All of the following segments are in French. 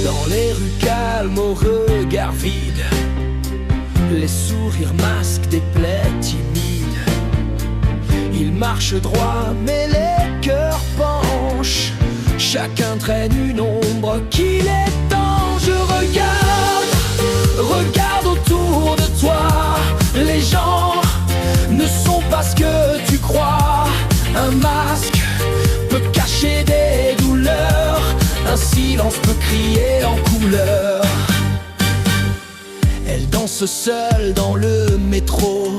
Dans les rues calmes au regard vide, les sourires masquent des plaies timides. Ils marchent droit mais les cœurs penchent, chacun traîne une ombre qui les tend. Je regarde autour de toi. Les gens ne sont pas ce que tu crois. Un masque peut cacher des douleurs, un silence peut crier en couleur. Elle danse seule dans le métro,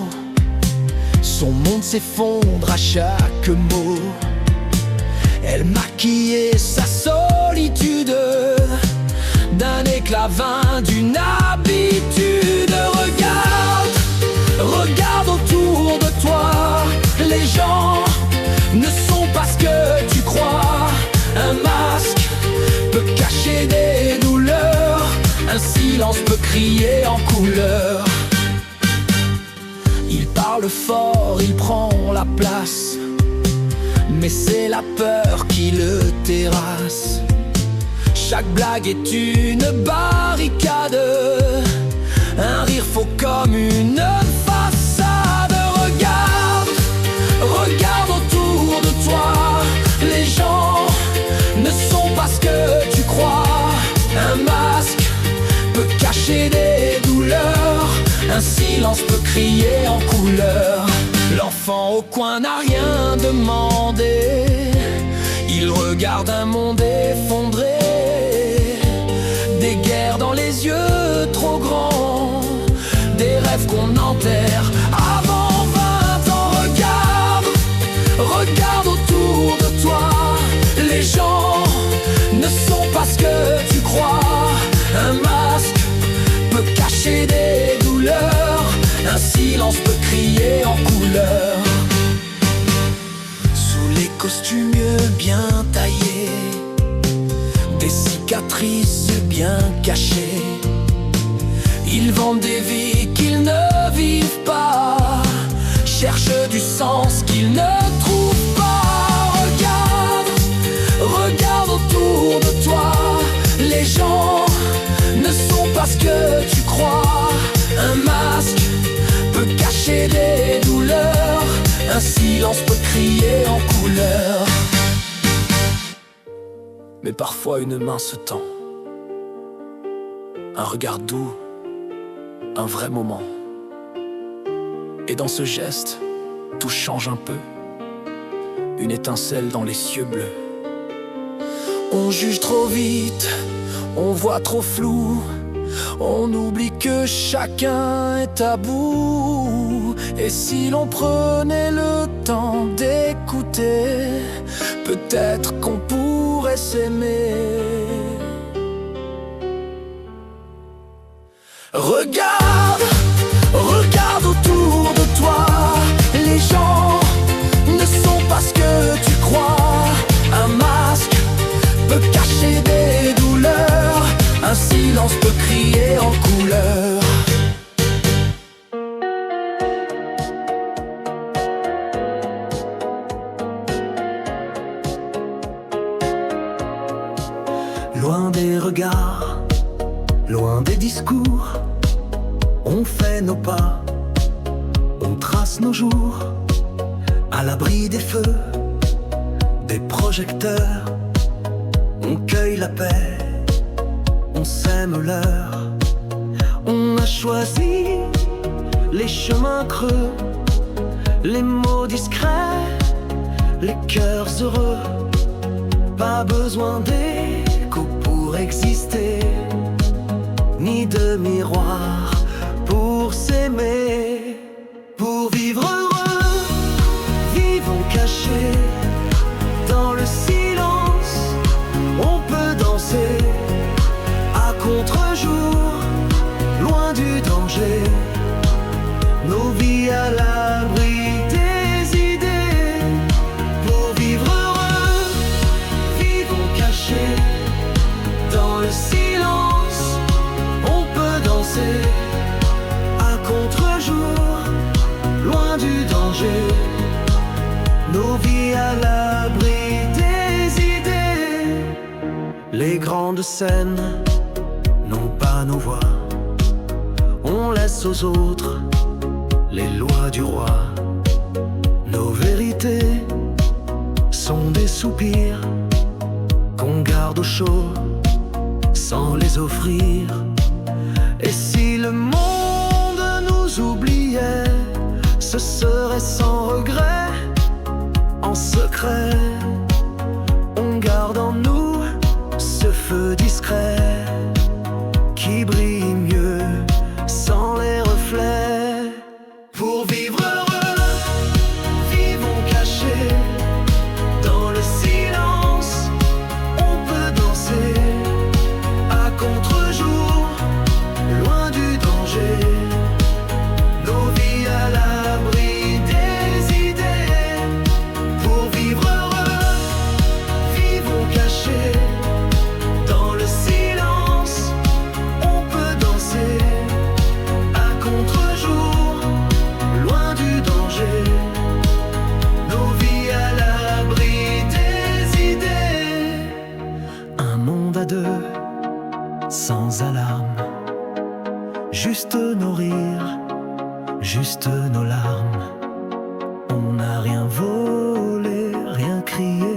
son monde s'effondre à chaque mot. Elle maquillait sa solitude d'un éclat vain, d'une habitude. Regarde autour de toi. Les gens ne sont pas ce que tu crois. Un masque peut cacher des douleurs, un silence peut crier en couleur. Il parle fort, il prend la place, mais c'est la peur qui le terrasse. Chaque blague est une barricade, un rire faux comme une façade. Regarde autour de toi. Les gens ne sont pas ce que tu crois. Un masque peut cacher des douleurs, un silence peut crier en couleur. L'enfant au coin n'a rien demandé, il regarde un monde effondré. Des guerres dans les yeux trop grands, des rêves qu'on enterre avant 20 ans. Regarde autour de toi. Les gens ne sont pas ce que tu crois. Un masque peut cacher des douleurs, un silence peut crier en couleur. Sous les costumes bien taillés, des cicatrices bien cachées, ils vendent des vies qu'ils ne vivent pas, cherchent du sens qu'ils ne trouvent pas. Regarde autour de toi. Les gens ne sont pas ce que tu crois. Un masque peut cacher des douleurs, un silence peut crier en couleur. Mais parfois une main se tend, un regard doux, un vrai moment. Et dans ce geste, tout change un peu, une étincelle dans les cieux bleus. On juge trop vite, on voit trop flou, on oublie que chacun est à bout. Et si l'on prenait le temps d'écouter, peut-être qu'on pourrait s'aimer. Regarde autour de toi. Les gens ne sont pas ce que tu crois. Un masque peut cacher des douleurs, un silence silence peut crier en couleur. Loin des regards, loin des discours, on fait nos pas, on trace nos jours, à l'abri des feux, des projecteurs. On cueille la paix, on sème l'heure. On a choisi les chemins creux, les mots discrets, les cœurs heureux. Pas besoin d'écho pour exister, ni de miroir pour s'aimer. Pour vivre heureux, vivons cachés dans le silence. On peut danser à contre-jour, loin du danger. Nos vies à l'abri des idées. Pour vivre heureux, vivons cachés dans le silence. On peut danser à contre-jour, loin du danger. Nos vies à l'abri des idées. Les grandes scènes n'ont pas nos voix. On laisse aux autres les lois du roi. Nos vérités sont des soupirs qu'on garde au chaud sans les offrir. Et si le monde nous oubliait, ce serait sans regret. En secret, on garde en nous ce feu discret qui brille mieux sans les reflets. Pour vivre heureux, vivons cachés dans le silence. On peut danser à contre-jour, loin du danger. Nos vies à l'abri des idées. Pour vivre heureux, vivons cachés dans le silence. On peut danser à contre-jour, loin du danger. Nos vies à l'abri des idées. Un monde à deux, sans alarme. Juste nos rires, juste nos larmes. On n'a rien volé, rien crié,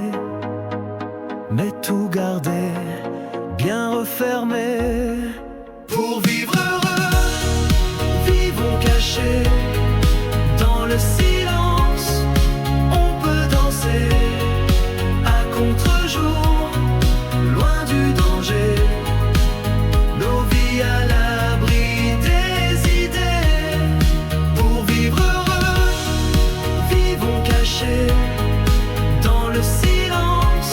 mais tout gardé, bien refermé. Pour vivre heureux, vivons cachés dans le silence. On peut danser à contre-jour, loin du danger. Nos vies à l'abri des idées. Pour vivre heureux, vivons cachés dans le silence.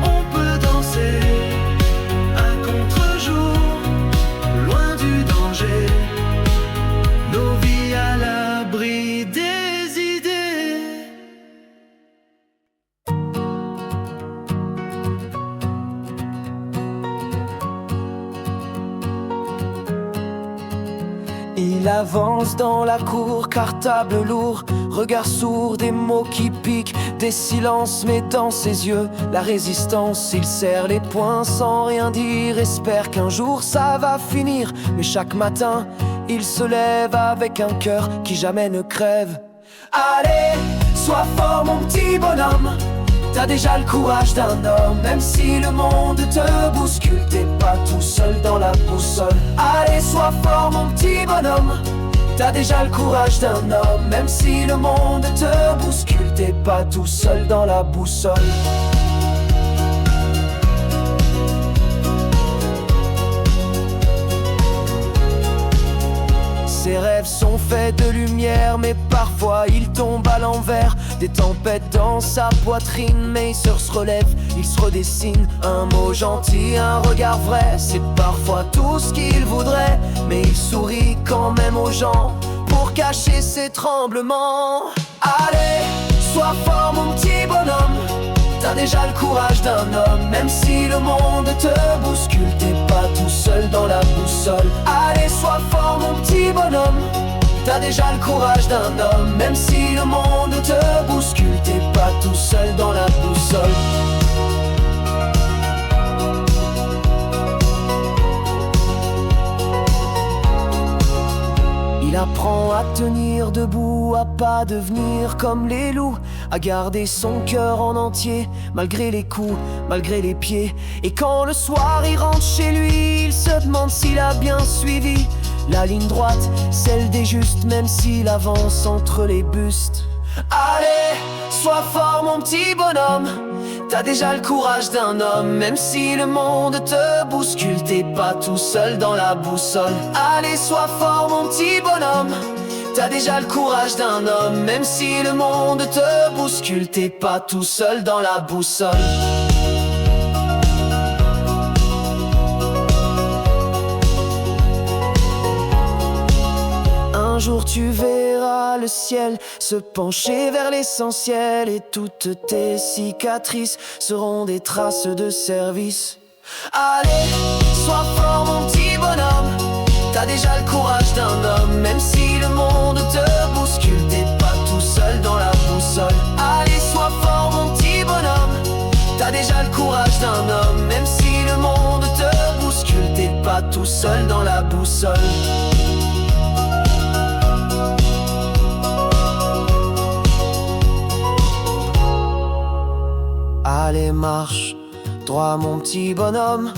On peut danser à contre-jour, loin du danger. Nos vies à l'abri des idées. Il avance dans la cour, cartable lourd, regard sourd, des mots qui piquent, des silences, mais dans ses yeux, la résistance. Il serre les poings sans rien dire, espère qu'un jour ça va finir. Mais chaque matin, il se lève avec un cœur qui jamais ne crève. Allez, sois fort mon petit bonhomme, t'as déjà le courage d'un homme. Même si le monde te bouscule, t'es pas tout seul dans la boussole. Allez, sois fort mon petit bonhomme, t'as déjà le courage d'un homme. Même si le monde te bouscule, t'es pas tout seul dans la boussole. Ses rêves sont faits de lumière, mais parfois il tombe à l'envers. Des tempêtes dans sa poitrine, mais il se relève, il se redessine. Un mot gentil, un regard vrai, c'est parfois tout ce qu'il voudrait. Mais il sourit quand même aux gens pour cacher ses tremblements. Allez, sois fort mon petit bonhomme, t'as déjà le courage d'un homme. Même si le monde te bouscule, t'es pas tout seul dans dans la boussole. Allez, sois fort mon petit bonhomme, t'as déjà le courage d'un homme. Même si le monde te bouscule, t'es pas tout seul dans la boussole. Il apprend à tenir debout, à pas devenir comme les loups, à garder son cœur en entier, malgré les coups, malgré les pieds. Et quand le soir il rentre chez lui, il se demande s'il a bien suivi la ligne droite, celle des justes, même s'il avance entre les bustes. Allez, sois fort mon petit bonhomme, t'as déjà le courage d'un homme. Même si le monde te bouscule, t'es pas tout seul dans la boussole. Allez, sois fort mon petit bonhomme, t'as déjà le courage d'un homme. Même si le monde te bouscule, t'es pas tout seul dans la boussole. Un jour tu verras le ciel se pencher vers l'essentiel, et toutes tes cicatrices seront des traces de service. Allez, sois fort mon petit bonhomme, t'as déjà le courage d'un homme. Même si le monde te bouscule, t'es pas tout seul dans la boussole. Allez, sois fort mon petit bonhomme, t'as déjà le courage d'un homme. Même si le monde te bouscule, t'es pas tout seul dans la boussole. Allez, marche droit mon petit bonhomme,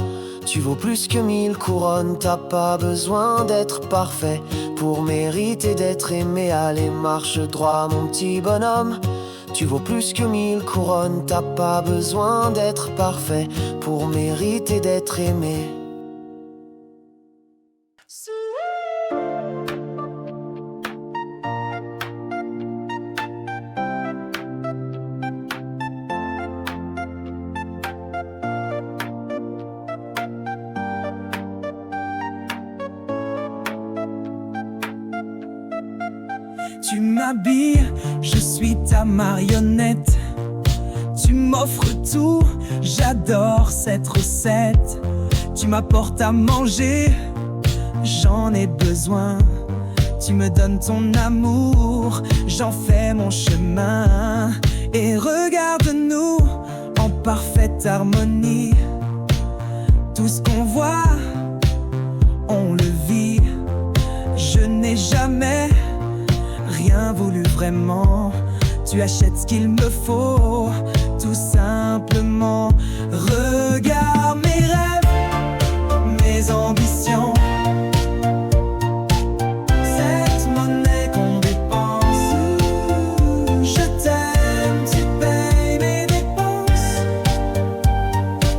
tu vaux plus que 1000 couronnes. T'as pas besoin d'être parfait pour mériter d'être aimé. Allez, marche droit mon petit bonhomme, tu vaux plus que 1000 couronnes. T'as pas besoin d'être parfait pour mériter d'être aimé. Tu m'habilles, je suis ta marionnette. Tu m'offres tout, j'adore cette recette. Tu m'apportes à manger, j'en ai besoin. Tu me donnes ton amour, j'en fais mon chemin. Et regarde-nous en parfaite harmonie. Tout ce qu'on voit, on le vit. Je n'ai jamais rien voulu vraiment. Tu achètes ce qu'il me faut, tout simplement. Regarde mes rêves, mes ambitions, cette monnaie qu'on dépense. Je t'aime, tu payes mes dépenses.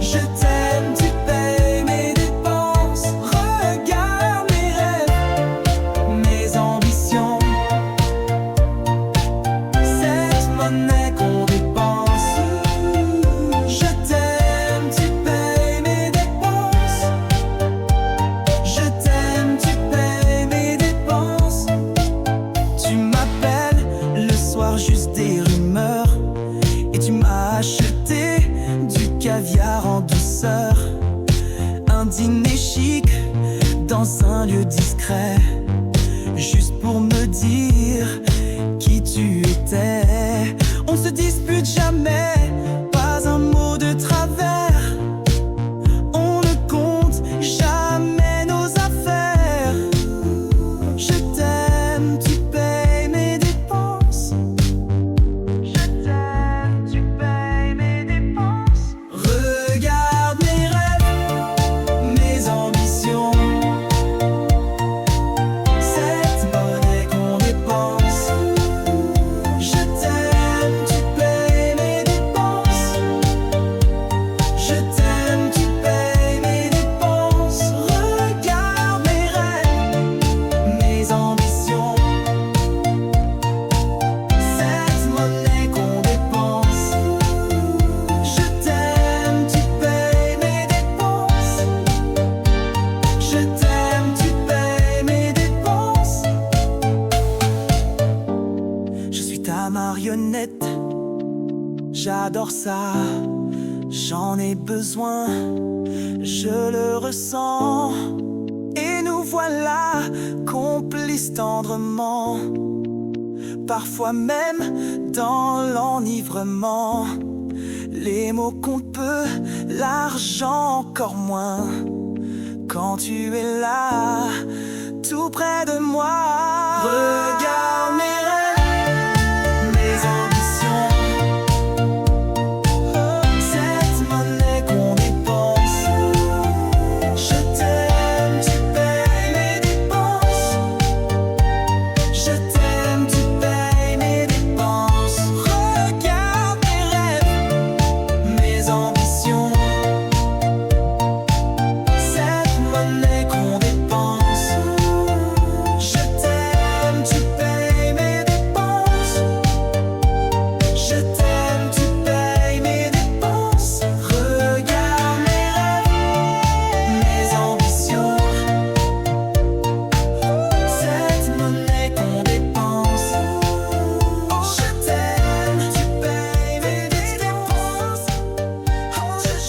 Je t'aime, tu payes mes dépenses. Regarde mes rêves, mes ambitions, monnaie qu'on dépense. Je t'aime, tu payes mes dépenses. Je t'aime, tu payes mes dépenses. Tu m'appelles le soir, juste des rumeurs, et tu m'as acheté du caviar en douceur. Un dîner chic dans un lieu discret, juste pour me dire qui tu étais. On ne se dispute jamais, pas un mot de travers. On ne compte jamais nos affaires. Je t'aime, tu payes mes dépenses. Je t'aime, tu payes mes dépenses. Regarde mes rêves, mes ambitions, cette monnaie qu'on dépense. Je t'aime, tu payes mes dépenses. Je t'aime, tu payes mes dépenses. Regarde mes rêves, mes ambitions, cette monnaie qu'on dépense. Je t'aime, tu payes mes dépenses. Je t'aime, tu payes mes dépenses. Je suis ta marionnette, j'adore ça, j'en ai besoin, je le ressens. voilà, complices tendrement, parfois même dans l'enivrement. Les mots comptent peu, l'argent encore moins. Quand tu es là, tout près de moi, regarde mes rêves, mes ambitions, cette monnaie qu'on dépense. Je t'aime, tu payes mes dépenses. Je t'aime, tu payes mes dépenses. Regarde mes rêves, mes ambitions, cette monnaie qu'on dépense. Je t'aime, tu payes mes dépenses. Je t'aime, tu payes mes dépenses. Regarde mes rêves, mes ambitions, cette monnaie qu'on dépense. Je t'aime, tu payes mes dépenses.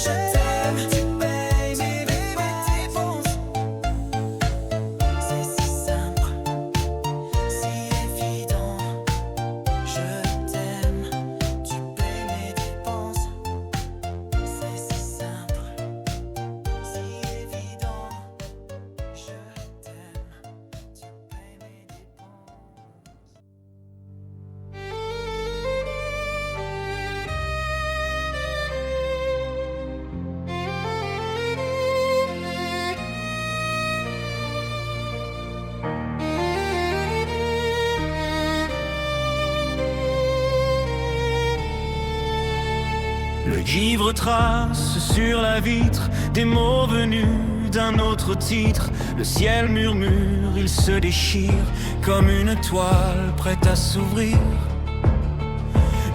Je t'aime, tu payes mes dépenses. C'est si simple, si évident. Je t'aime, tu payes mes dépenses. C'est si simple, si évident. Je t'aime, tu payes mes Le givre trace sur la vitre des mots venus d'un autre titre. Le ciel murmure, il se déchire comme une toile prête à s'ouvrir.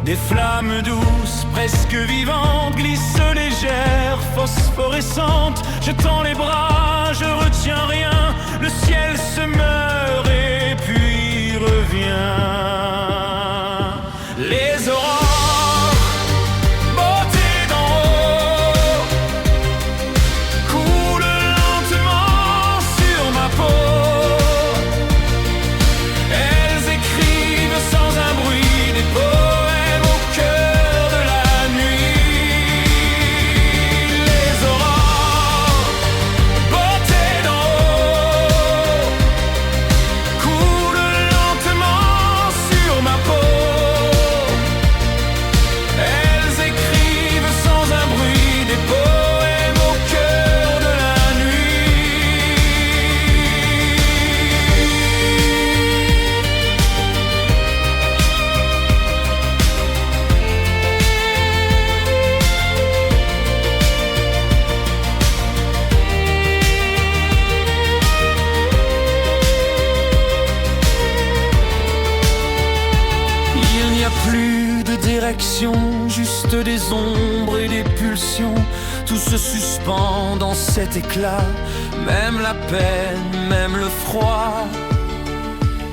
Des flammes douces, presque vivantes, glissent légères, phosphorescentes. Je tends les bras, je retiens rien. Le ciel se meurt et puis revient. Les aurores, beauté d'en haut, coulent lentement sur ma peau. Elles écrivent sans un bruit des poèmes au cœur de la nuit. Les aurores, beauté d'en haut, coulent lentement sur ma peau. Elles écrivent sans un bruit des poèmes au cœur de la nuit. Il n'y a plus de direction, juste des ombres et des pulsions. Tout se suspend dans cet éclat, même la peine, même le froid.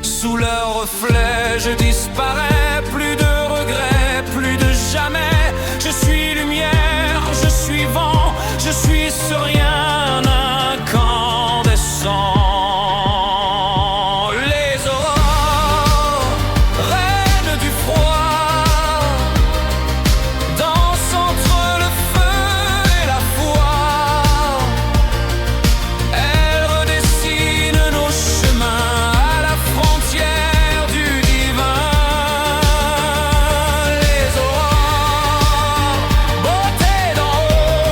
Sous leur reflet, je disparais, plus de regrets, plus de jamais. Je suis lumière, je suis vent, je suis ce rien incandescent. Les aurores, reines du froid, dansent entre le feu et la foi. Elles redessinent nos chemins à la frontière du divin. Les aurores, beauté d'en haut,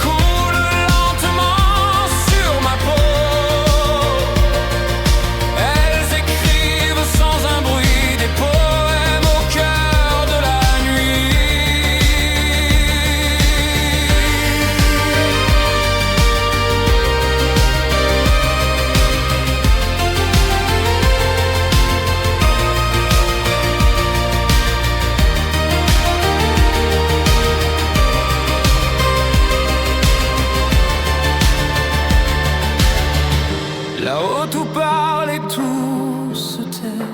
coulent lentement sur ma peau. Elles écrivent sans un bruit des poèmes au cœur de la nuit. Là-haut tout parle et tout se tait.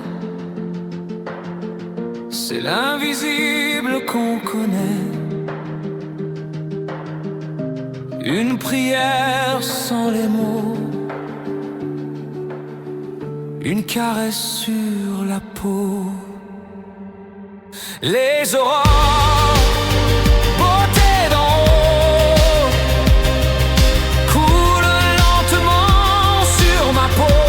C'est l'invisible qu'on connaît. Une prière sans les mots, une caresse sur la peau. Les aurores, beauté d'en haut, coulent lentement sur ma peau.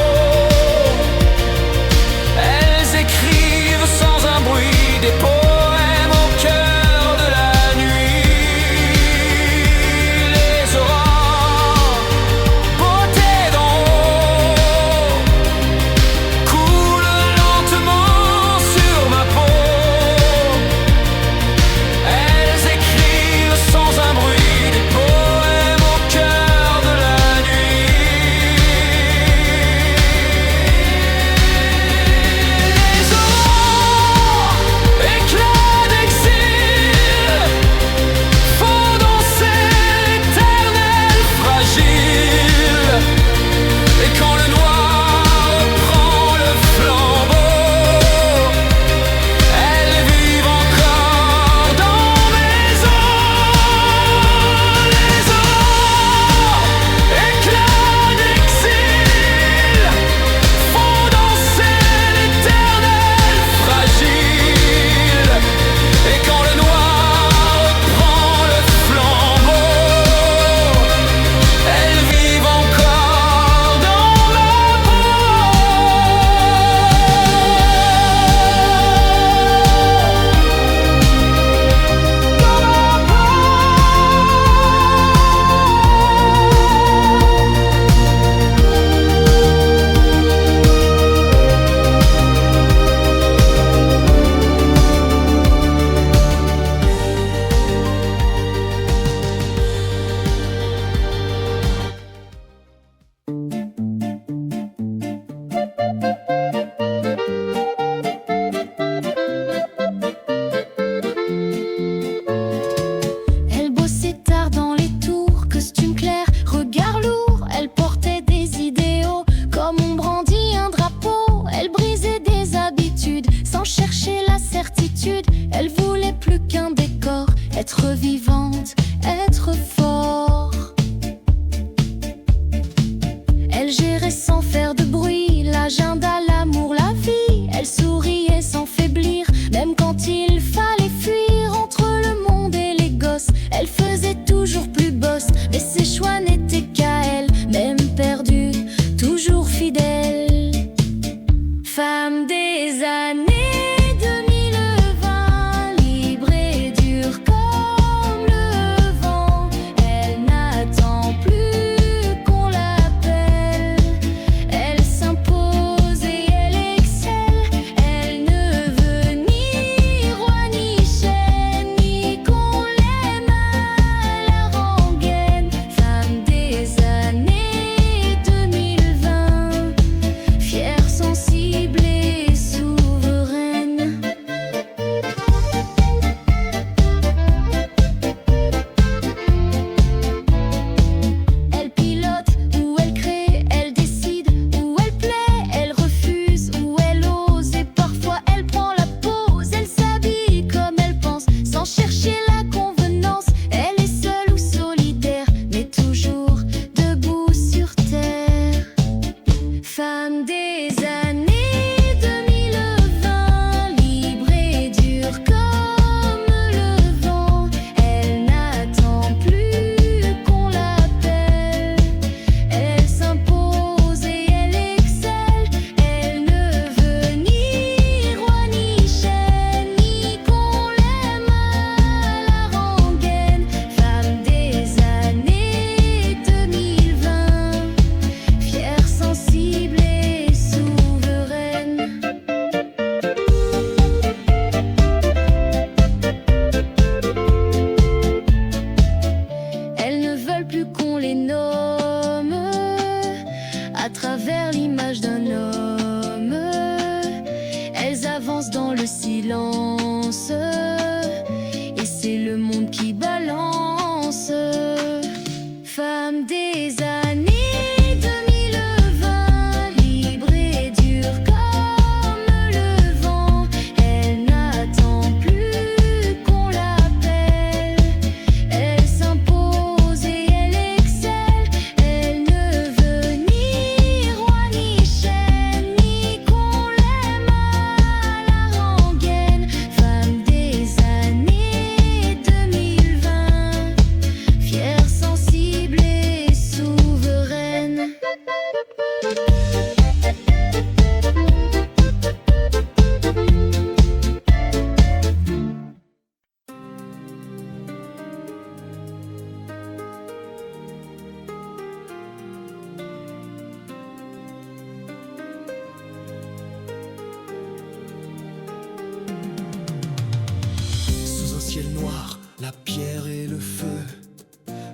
Elles écrivent sans un bruit des poèmes au cœur de la nuit. Les aurores, beauté d'en haut, coulent lentement sur ma peau.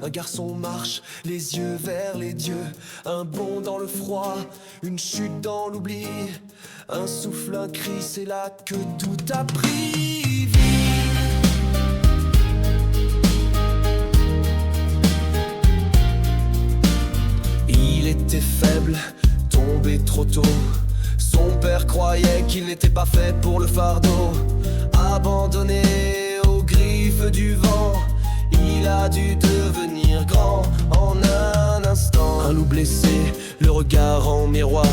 Un garçon marche, les yeux vers les dieux. Un bond dans le froid, une chute dans l'oubli. Un souffle, un cri, c'est là que tout a pris vie. Il était faible, tombé trop tôt. Son père croyait qu'il n'était pas fait pour le fardeau. Abandonné aux griffes du vent, il a dû devenir grand en un instant. Un loup blessé, le regard en miroir.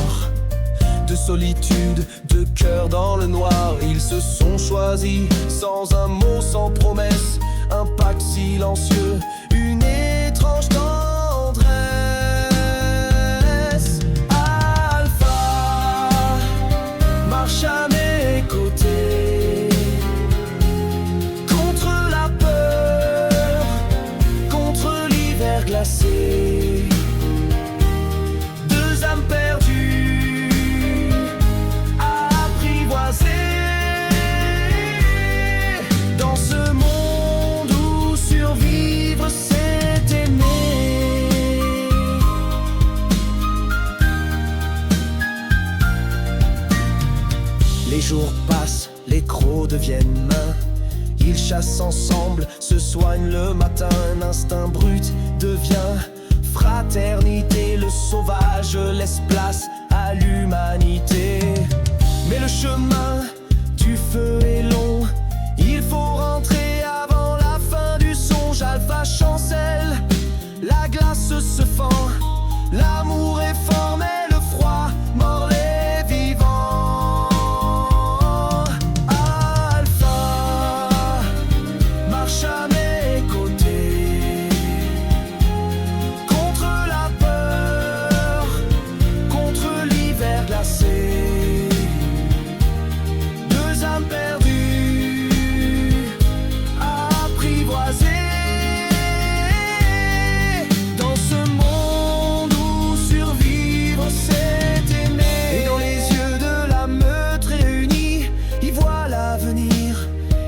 De solitude, de cœur dans le noir. Ils se sont choisis, sans un mot, sans promesse. Un pacte silencieux, une étrange tendresse. Alpha marche à mes côtés, contre la peur, contre l'hiver glacé. Deux âmes perdues, apprivoisées dans ce monde où survivre c'est aimer. Les jours passent, les crocs deviennent mains. Ils chassent ensemble, se soignent le matin. Un instinct brut devient fraternité. Le sauvage laisse place à l'humanité. Mais le chemin du feu est long, il faut rentrer avant la fin du songe. Alpha chancelle, la glace se fend. L'amour est fort mais le froid mord les vivants. Alpha marche à mes côtés, contre la peur, contre l'hiver glacé. Deux âmes perdues, apprivoisées dans ce monde où survivre c'est aimer. Et dans les yeux de la meute réunie, ils voient l'avenir,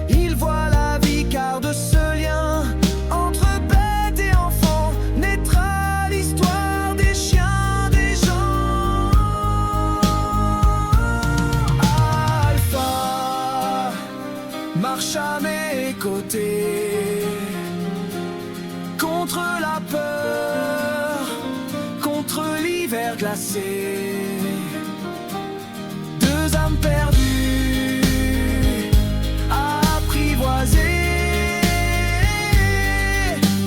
ils voient la vie, car de ce lien entre bêtes et enfants naîtra l'histoire des chiens, des gens. Alpha marche à mes côtés, contre la peur, contre l'hiver glacé. Deux âmes perdues, apprivoisées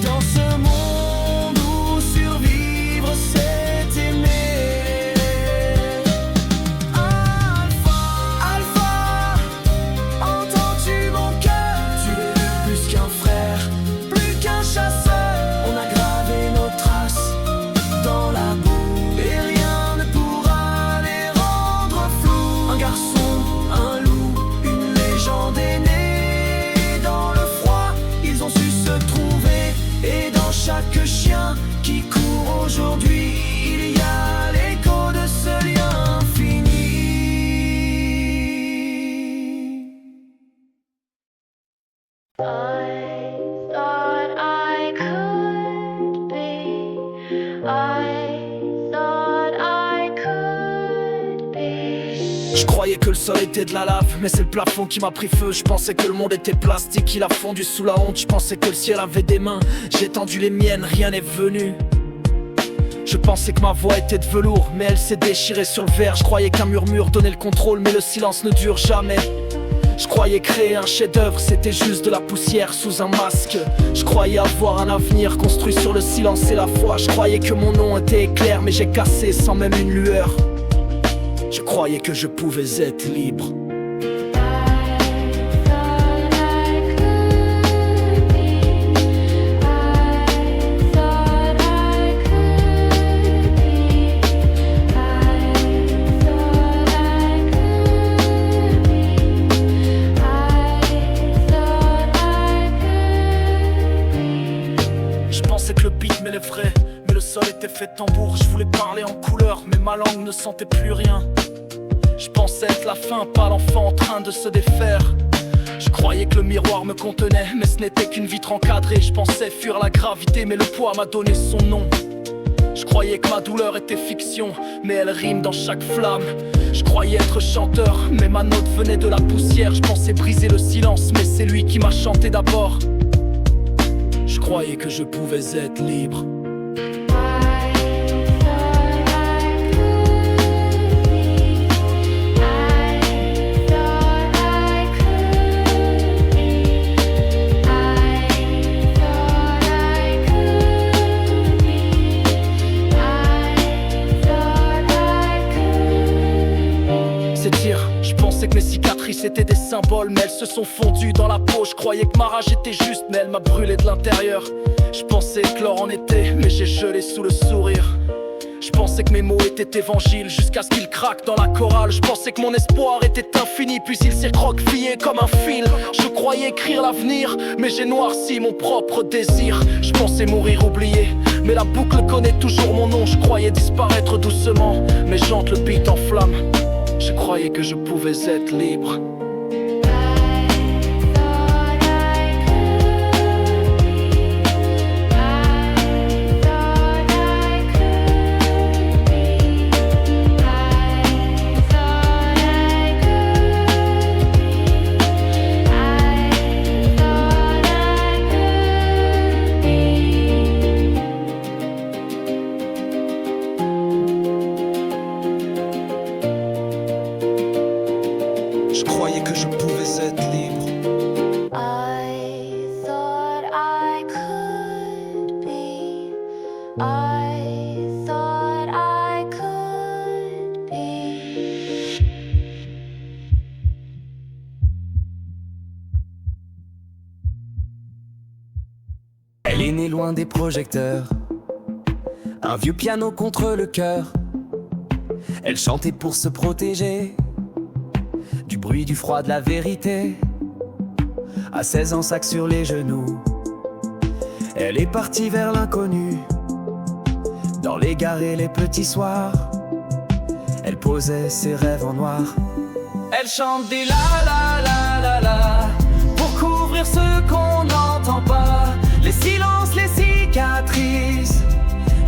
dans ce monde où survivre c'est aimer. Alpha, Alpha, entends-tu mon cœur? Tu es plus qu'un frère, plus qu'un chasseur. On a gravé nos traces dans la boue et rien ne pourra les rendre floues. Un garçon, un loup, une légende est née. Dans le froid, ils ont su se trouver. Et dans chaque chien qui court aujourd'hui, il y a l'écho de ce lien infini. I thought I could be. I thought I could be. Je croyais que le sol était de la lave, mais c'est le plafond qui m'a pris feu. Je pensais que le monde était plastique, il a fondu sous la honte. Je pensais que le ciel avait des mains, j'ai tendu les miennes, rien n'est venu. Je pensais que ma voix était de velours, mais elle s'est déchirée sur le verre. Je croyais qu'un murmure donnait le contrôle, mais le silence ne dure jamais. Je croyais créer un chef-d'œuvre, c'était juste de la poussière sous un masque. Je croyais avoir un avenir construit sur le silence et la foi. Je croyais que mon nom était éclair, mais j'ai cassé sans même une lueur. Je croyais que je pouvais être libre. Mais le sol était fait de tambour. Je voulais parler en couleur, mais ma langue ne sentait plus rien. Je pensais être la fin, pas l'enfant en train de se défaire. Je croyais que le miroir me contenait, mais ce n'était qu'une vitre encadrée. Je pensais fuir la gravité, mais le poids m'a donné son nom. Je croyais que ma douleur était fiction, mais elle rime dans chaque flamme. Je croyais être chanteur, mais ma note venait de la poussière. Je pensais briser le silence, mais c'est lui qui m'a chanté d'abord. Je croyais que je pouvais être libre. Je pensais que mes cicatrices étaient des symboles, mais elles se sont fondues dans la peau. Je croyais que ma rage était juste, mais elle m'a brûlé de l'intérieur. Je pensais que l'or en était, mais j'ai gelé sous le sourire. Je pensais que mes mots étaient évangiles, jusqu'à ce qu'ils craquent dans la chorale. Je pensais que mon espoir était infini, puis il s'est recroquevillé comme un fil. Je croyais écrire l'avenir, mais j'ai noirci mon propre désir. Je pensais mourir oublié, mais la boucle connaît toujours mon nom. Je croyais disparaître doucement, mais j'entre le beat en flamme. Je croyais que je pouvais être libre. Je croyais que je pouvais être libre. I thought I could be. I thought I could be. Elle est née loin des projecteurs, un vieux piano contre le cœur. Elle chantait pour se protéger du bruit, du froid, de la vérité. À 16 ans, sac sur les genoux, elle est partie vers l'inconnu. Dans les gares et les petits soirs, elle posait ses rêves en noir. Elle chante des la la la la la pour couvrir ce qu'on n'entend pas, les silences, les cicatrices.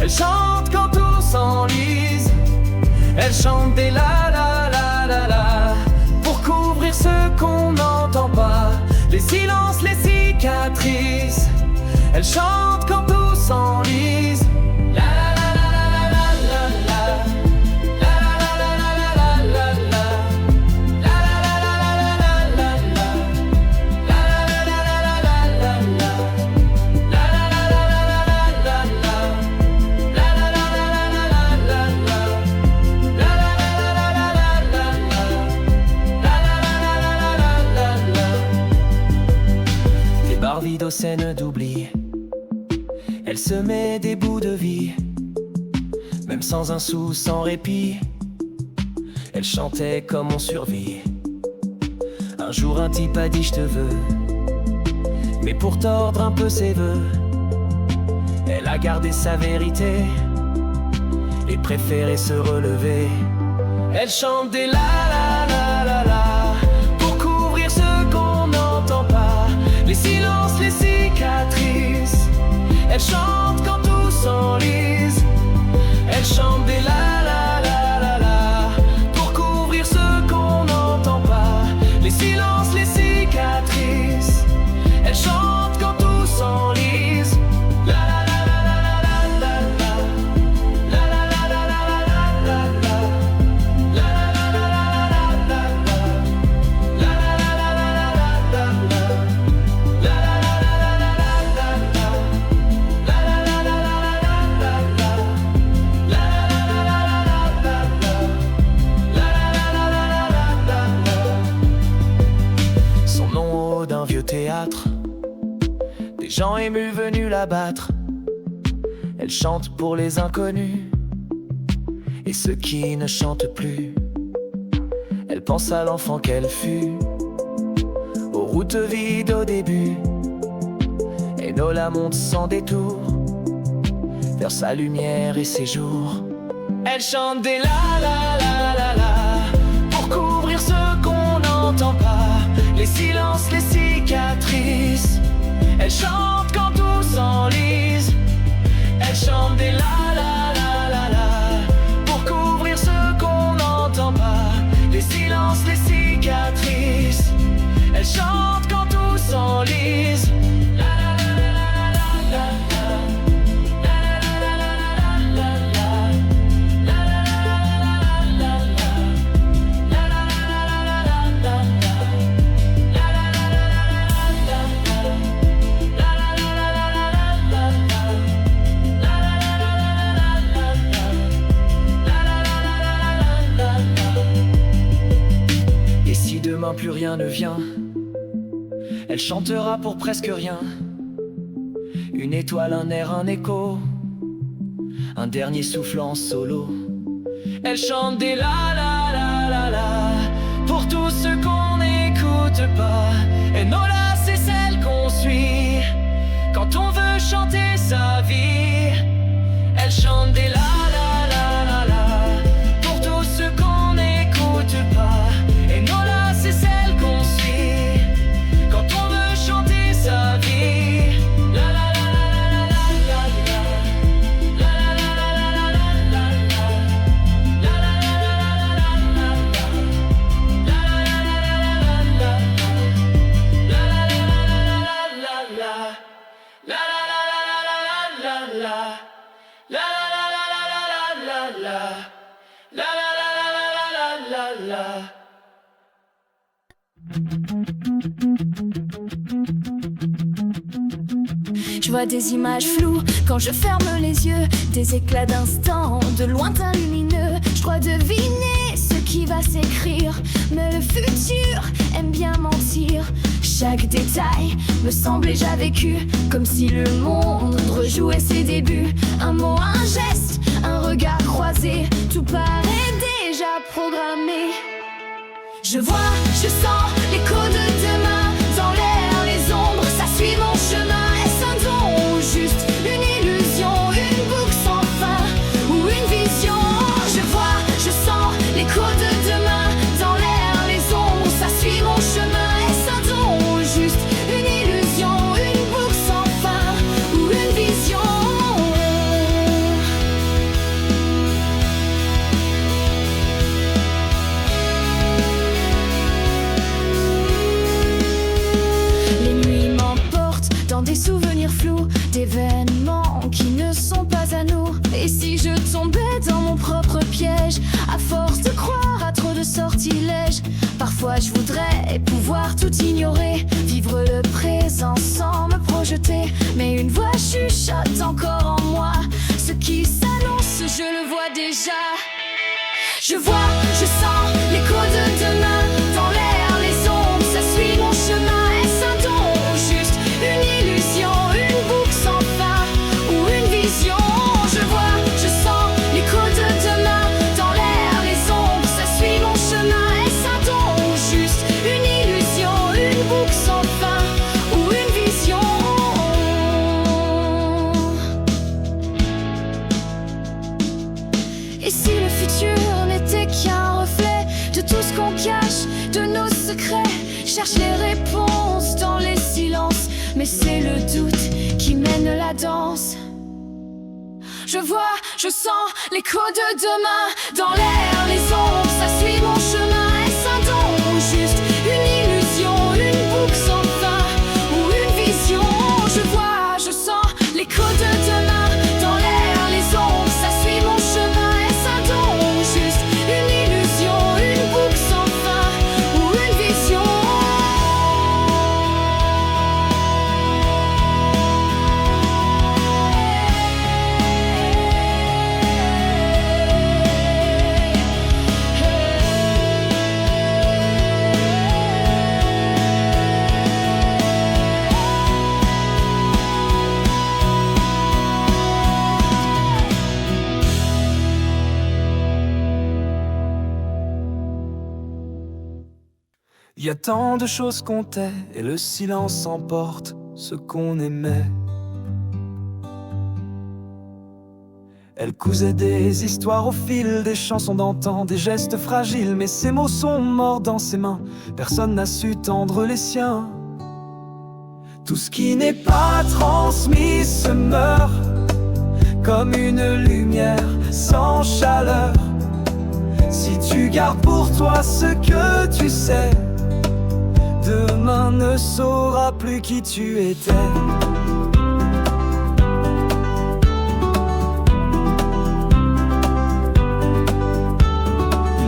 Elle chante quand tout s'enlise. Elle chante des la la la la la pour couvrir ce qu'on n'entend pas, les silences, les cicatrices. Elle chante quand tout s'enlise. La la la la la la la la la la la la la la vide aux scènes d'oubli. Elle se met des bouts de vie, même sans un sou, sans répit. Elle chantait comme on survit. Un jour un type a dit je te veux, mais pour tordre un peu ses vœux, elle a gardé sa vérité et préféré se relever. Elle chante des la la la la la pour couvrir ce qu'on n'entend pas, les silences, les cicatrices. Elle chante quand tout s'enlise. Elle chante des la la la la la pour couvrir ce qu'on n'entend pas, les silences, les cicatrices. Elle chante quand tout s'enlise. La la la la la la la la la la la la la la la son nom d'un vieux théâtre, des gens émus venus la battre. Elle chante pour les inconnus et ceux qui ne chantent plus. Elle pense à l'enfant qu'elle fut, aux routes vides au début. Et Nola monte sans détour vers sa lumière et ses jours. Elle chante des la la la la la pour couvrir ce qu'on n'entend pas, les silences, les silences. cicatrices. Elle chante quand tout s'enlise. Elle chante des la la la la la pour couvrir ce qu'on n'entend pas, les silences, les cicatrices. Elle chante quand tout s'enlise. Et si demain plus rien ne vient, elle chantera pour presque rien. Une étoile, un air, un écho, un dernier souffle en solo. Elle chante des la la la la la pour tout ce qu'on n'écoute pas. Et nos là, c'est celle qu'on suit quand on veut chanter sa vie. Elle chante des la la la la la pour tout ce qu'on n'écoute pas. Et nos là, c'est celle qu'on suit quand on veut chanter sa vie. La la la la la la la la la la la la la la Je vois des images floues quand je ferme les yeux, des éclats d'instants, de lointains lumineux. Je crois deviner ce qui va s'écrire, mais le futur aime bien mentir. Chaque détail me semble déjà vécu, comme si le monde rejouait ses débuts. Un mot, un geste, un regard croisé, tout paraît déjà programmé. Je vois, je sens l'écho de demain dans l'air, les ombres, ça suit mon chemin. Est-ce un don ou juste une illusion, une boucle sans fin ou une vision? Je vois, je sens l'écho de demain dans l'air, les ombres, ça suit mon chemin. Est-ce un don ou juste une illusion, une boucle sans fin ou une vision? Des souvenirs flous, d'événements qui ne sont pas à nous. Et si je tombais dans mon propre piège, à force de croire à trop de sortilèges, parfois je voudrais pouvoir tout ignorer, vivre le présent sans me projeter. Mais une voix chuchote encore en moi, ce qui s'annonce, je le vois déjà. Je vois, je sens l'écho de demain dans l'air, les ombres, ça suit mon chemin. Est-ce un don ou juste une illusion, une boucle sans fin ou une vision? Je vois, je sens l'écho de demain dans l'air, les ombres, ça suit mon chemin. Est-ce un don ou juste une illusion, une boucle sans fin ou une vision? Et si le futur n'était qu'un reflet de tout ce qu'on cache, de nos secrets? Cherche les réponses dans les silences, mais c'est le doute qui mène la danse. Je vois, je sens l'écho de demain dans l'air, les ombres, ça suit mon chemin. Est-ce un don ou juste une illusion, une boucle sans fin ou une vision? Je vois, je sens l'écho de demain dans l'air, les ombres, ça suit mon chemin. Est-ce un don ou juste une illusion, une boucle sans fin ou une vision? Il y a tant de choses qu'on tait, et le silence emporte ce qu'on aimait. Elle cousait des histoires au fil des chansons d'antan, des gestes fragiles, mais ces mots sont morts dans ses mains. Personne n'a su tendre les siens. Tout ce qui n'est pas transmis se meurt, comme une lumière sans chaleur. Si tu gardes pour toi ce que tu sais, demain ne saura plus qui tu étais.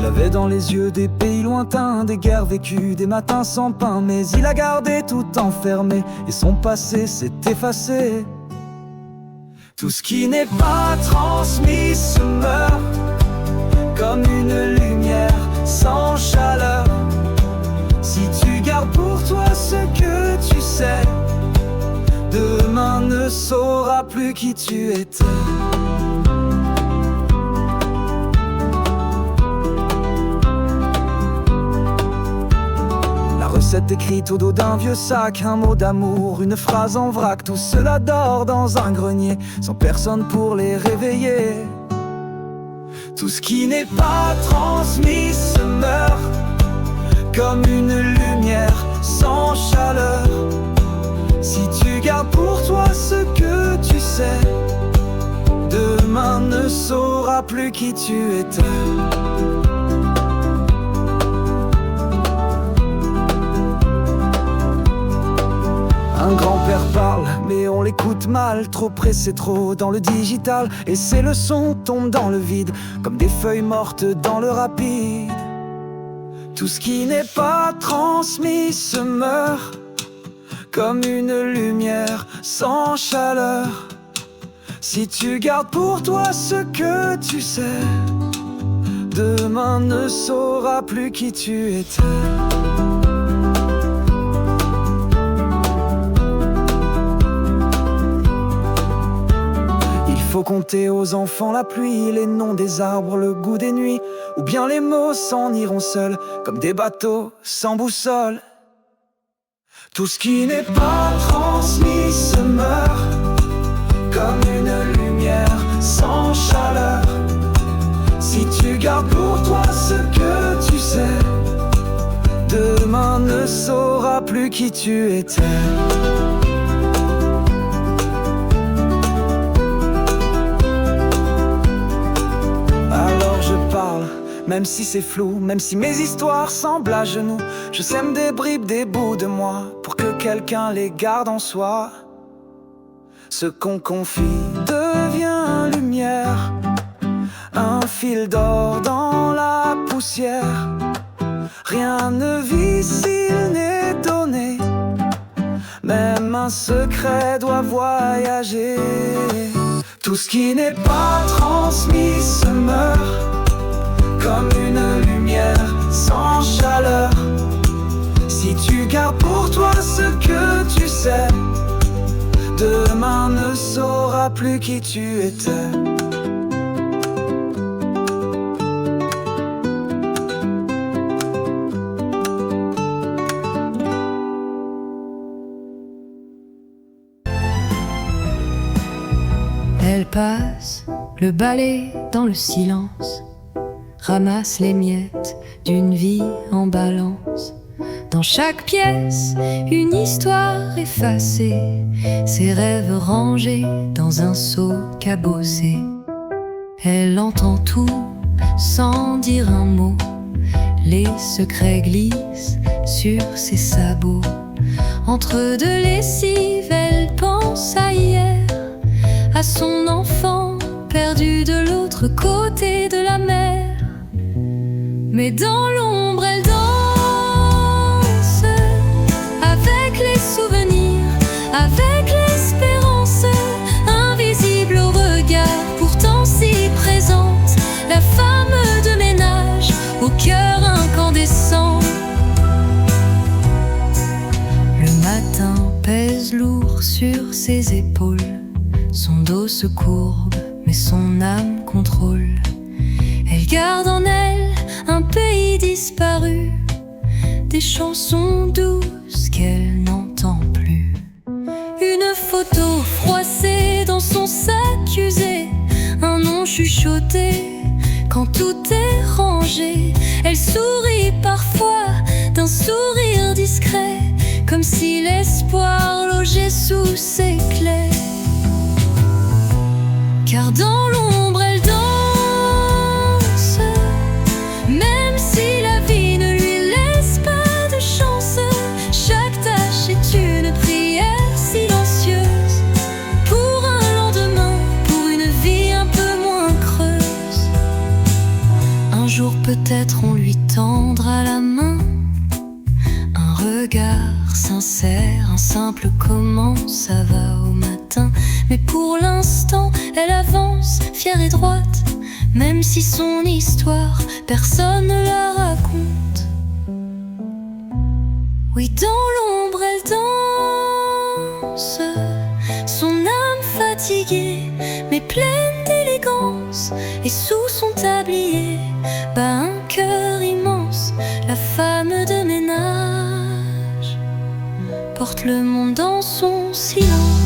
Il avait dans les yeux des pays lointains, des guerres vécues, des matins sans pain. Mais il a gardé tout enfermé et son passé s'est effacé. Tout ce qui n'est pas transmis se meurt, comme une lumière sans chaleur. Si tu gardes pour toi ce que tu sais, demain ne saura plus qui tu étais. Recette écrite au dos d'un vieux sac, un mot d'amour, une phrase en vrac. Tout cela dort dans un grenier, sans personne pour les réveiller. Tout ce qui n'est pas transmis se meurt, comme une lumière sans chaleur. Si tu gardes pour toi ce que tu sais, demain ne saura plus qui tu étais. Un grand-père parle, mais on l'écoute mal. Trop pressé, trop dans le digital. Et ses leçons tombent dans le vide, comme des feuilles mortes dans le rapide. Tout ce qui n'est pas transmis se meurt, comme une lumière sans chaleur. Si tu gardes pour toi ce que tu sais, demain ne saura plus qui tu étais. Faut compter aux enfants la pluie, les noms des arbres, le goût des nuits, ou bien les mots s'en iront seuls, comme des bateaux sans boussole. Tout ce qui n'est pas transmis se meurt, comme une lumière sans chaleur. Si tu gardes pour toi ce que tu sais, demain ne saura plus qui tu étais. Même si c'est flou, même si mes histoires semblent à genoux, je sème des bribes, des bouts de moi, pour que quelqu'un les garde en soi. Ce qu'on confie devient lumière, un fil d'or dans la poussière. Rien ne vit s'il n'est donné, même un secret doit voyager. Tout ce qui n'est pas transmis se meurt, comme une lumière sans chaleur. Si tu gardes pour toi ce que tu sais, demain ne saura plus qui tu étais. Elle passe le balai dans le silence, ramasse les miettes d'une vie en balance. Dans chaque pièce, une histoire effacée, ses rêves rangés dans un seau cabossé. Elle entend tout sans dire un mot, les secrets glissent sur ses sabots. Entre deux lessives, elle pense à hier, à son enfant perdu de l'autre côté de la mer. Mais dans l'ombre elle danse, avec les souvenirs, avec l'espérance, invisible au regard, pourtant si présente, la femme de ménage, au cœur incandescent. Le matin pèse lourd sur ses épaules, son dos se courbe, mais son âme contrôle. Elle garde en elle un pays disparu, des chansons douces qu'elle n'entend plus. Une photo froissée dans son sac usé, un nom chuchoté quand tout est rangé. Elle sourit parfois d'un sourire discret, comme si l'espoir logeait car dans l'ombre elle danse. Même si la vie ne lui laisse pas de chance, chaque tâche est une prière silencieuse pour un lendemain, pour une vie un peu moins creuse. Un jour peut-être on lui tendra la main, un regard sincère, un simple comment ça va au matin. Mais pour l'instant, elle avance, fière et droite, même si son histoire, personne ne la raconte. Oui, dans l'ombre, elle danse, son âme fatiguée, mais pleine d'élégance. Et sous son tablier, bat un cœur immense. La femme de ménage porte le monde dans son silence.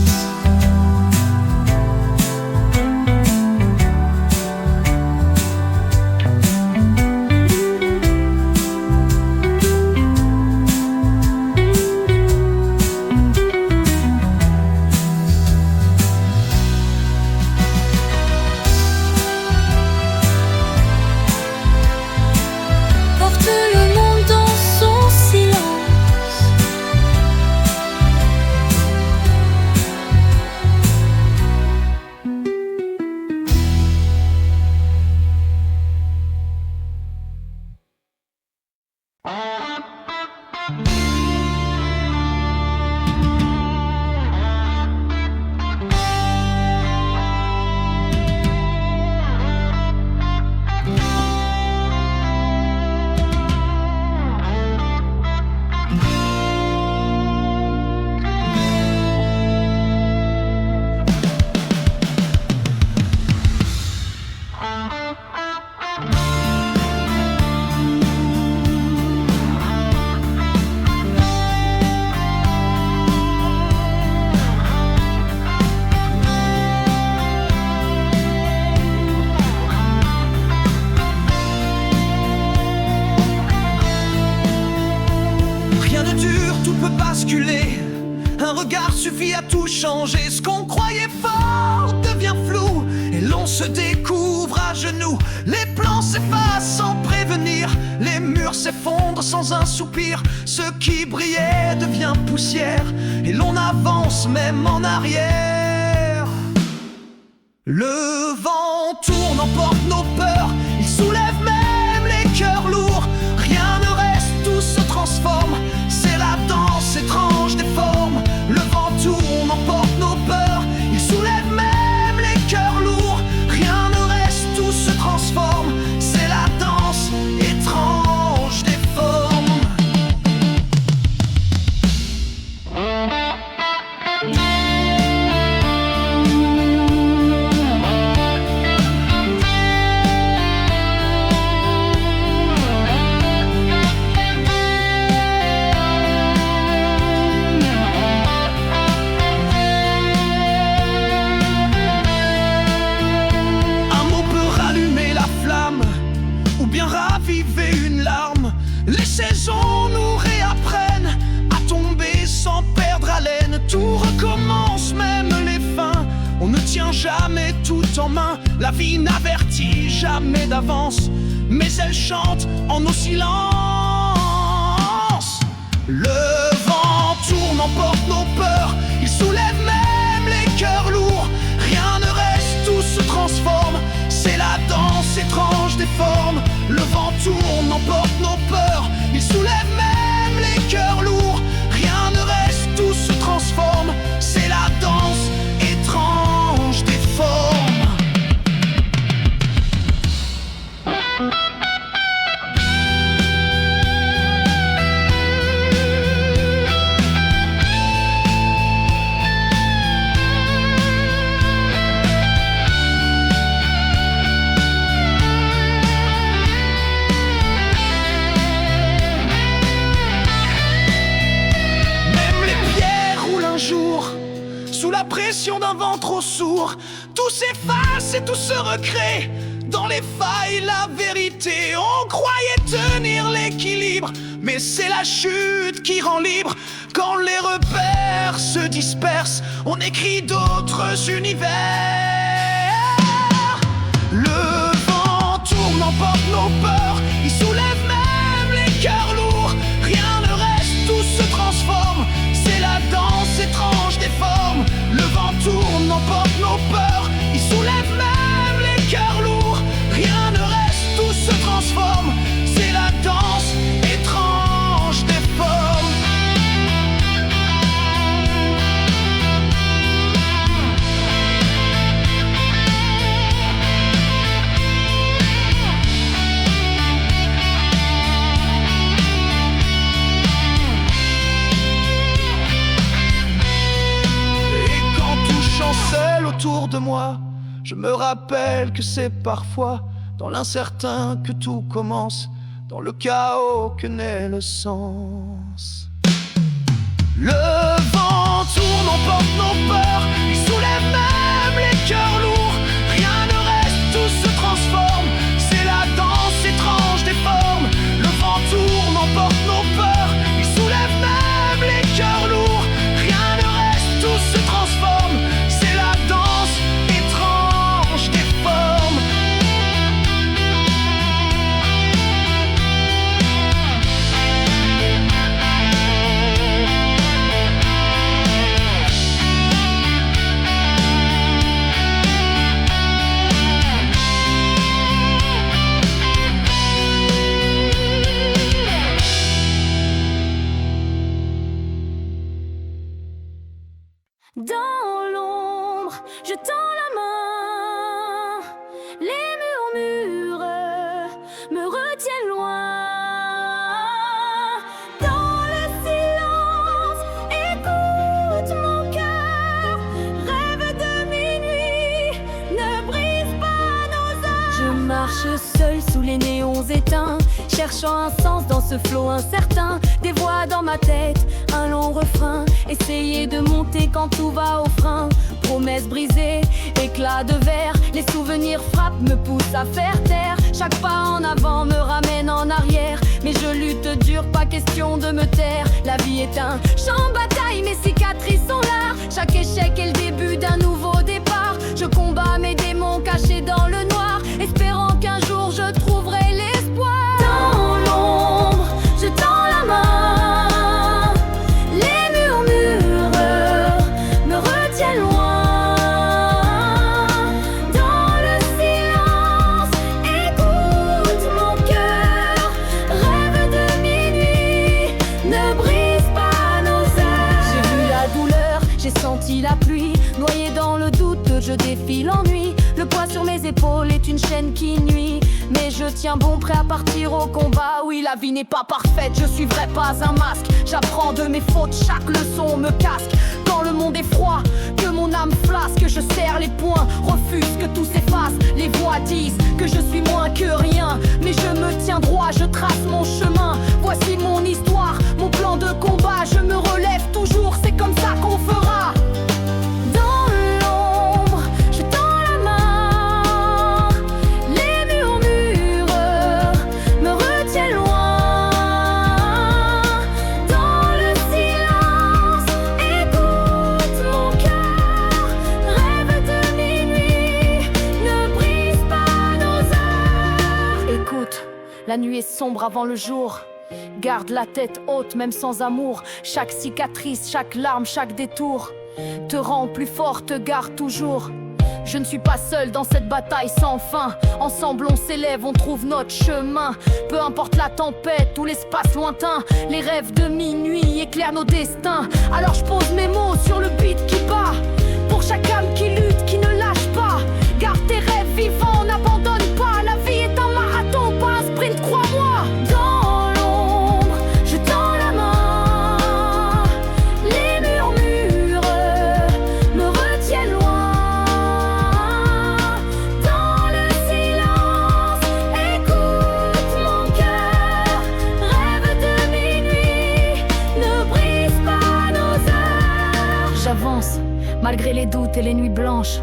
Un regard suffit à tout changer. Ce qu'on croyait fort devient flou et l'on se découvre à genoux. Les plans s'effacent sans prévenir, les murs s'effondrent sans un soupir. Ce qui brillait devient poussière et l'on avance même en arrière. Le vent tourne, emporte nos peurs, il soulève même les cœurs lourds. Rien ne reste, tout se transforme, c'est la danse étrange des formes. Le vent tourne, emporte nos peurs, il soulève même les cœurs lourds. Rien ne reste, tout se transforme, c'est la danse étrange des formes. Les saisons nous réapprennent à tomber sans perdre haleine. Tout recommence, même les fins. On ne tient jamais tout en main. La vie n'avertit jamais d'avance, mais elle chante en nos silences. Le vent tourne, emporte nos peurs, il soulève même les cœurs lourds. Rien ne reste, tout se transforme, c'est la danse étrange des formes. Le vent tourne, emporte nos peurs, il soulève même les cœurs lourds. Rien ne reste, tout se transforme, c'est la danse étrange des formes. Sous la pression d'un vent trop sourd, tout s'efface et tout se recrée. Dans les failles, la vérité, on croyait tenir l'équilibre, mais c'est la chute qui rend libre. Quand les repères se dispersent, on écrit d'autres univers. Je me rappelle que c'est parfois dans l'incertain que tout commence, dans le chaos que naît le sens. Le vent tourne, emporte nos peurs, il soulève même les cœurs lourds. Rien ne reste, tout se transforme, c'est la danse étrange des formes. Le vent tourne, emporte nos peurs, il soulève même les cœurs lourds. Rien ne reste, tout se transforme, c'est la danse étrange des formes. Dans l'ombre, je tends la main. Les murmures me retiennent loin. Dans le silence, écoute mon cœur. Rêve de minuit, ne brise pas nos âmes. Je marche seule sous les néons éteints, cherchant un sens dans ce flot incertain. Des voix dans ma tête, un long refrain. Essayer de monter quand tout va au frein. Promesses brisées, éclats de verre. Les souvenirs frappent, me poussent à faire taire. Chaque pas en avant me ramène en arrière. Mais je lutte dur, pas question de me taire. La vie est un champ de bataille, mes cicatrices sont là. Chaque échec est le début d'un nouveau départ. Je combats mes démons cachés dans le noir, espérant qu'un jour je trouverai l'espoir. Dans l'ombre, je tends la main. Les murmures me retiennent loin. Dans le silence, écoute mon cœur. Rêve de minuit, ne brise pas nos heures. J'ai vu la douleur, j'ai senti la pluie. Noyé dans le doute, je défie l'ennui. Le poids sur mes épaules est une chaîne qui nuit. Mais je tiens bon, prêt à partir au combat. Oui, la vie n'est pas parfaite, je suivrai pas un masque. J'apprends de mes fautes, chaque leçon me casque. Quand le monde est froid, que mon âme flasque, je serre les poings, refuse que tout s'efface. Les voix disent que je suis moins que rien, mais je me tiens droit, je trace mon chemin. Voici mon histoire, mon plan de combat. Je me relève toujours, c'est comme ça qu'on fera. La nuit est sombre avant le jour. Garde la tête haute même sans amour. Chaque cicatrice, chaque larme, chaque détour te rend plus fort, te garde toujours. Je ne suis pas seul dans cette bataille sans fin. Ensemble on s'élève, on trouve notre chemin. Peu importe la tempête ou l'espace lointain, les rêves de minuit éclairent nos destins. Alors je pose mes mots sur le beat qui bat. Pour chaque âme qui lutte, qui ne lâche pas. Garde tes rêves vivants, n'abandonne pas. La vie est un marathon, pas un sprint, crois-moi. Dans l'ombre, je tends la main. Les murmures me retiennent loin. Dans le silence, écoute mon cœur. Rêve de minuit, ne brise pas nos heures. J'avance, malgré les doutes et les nuits blanches.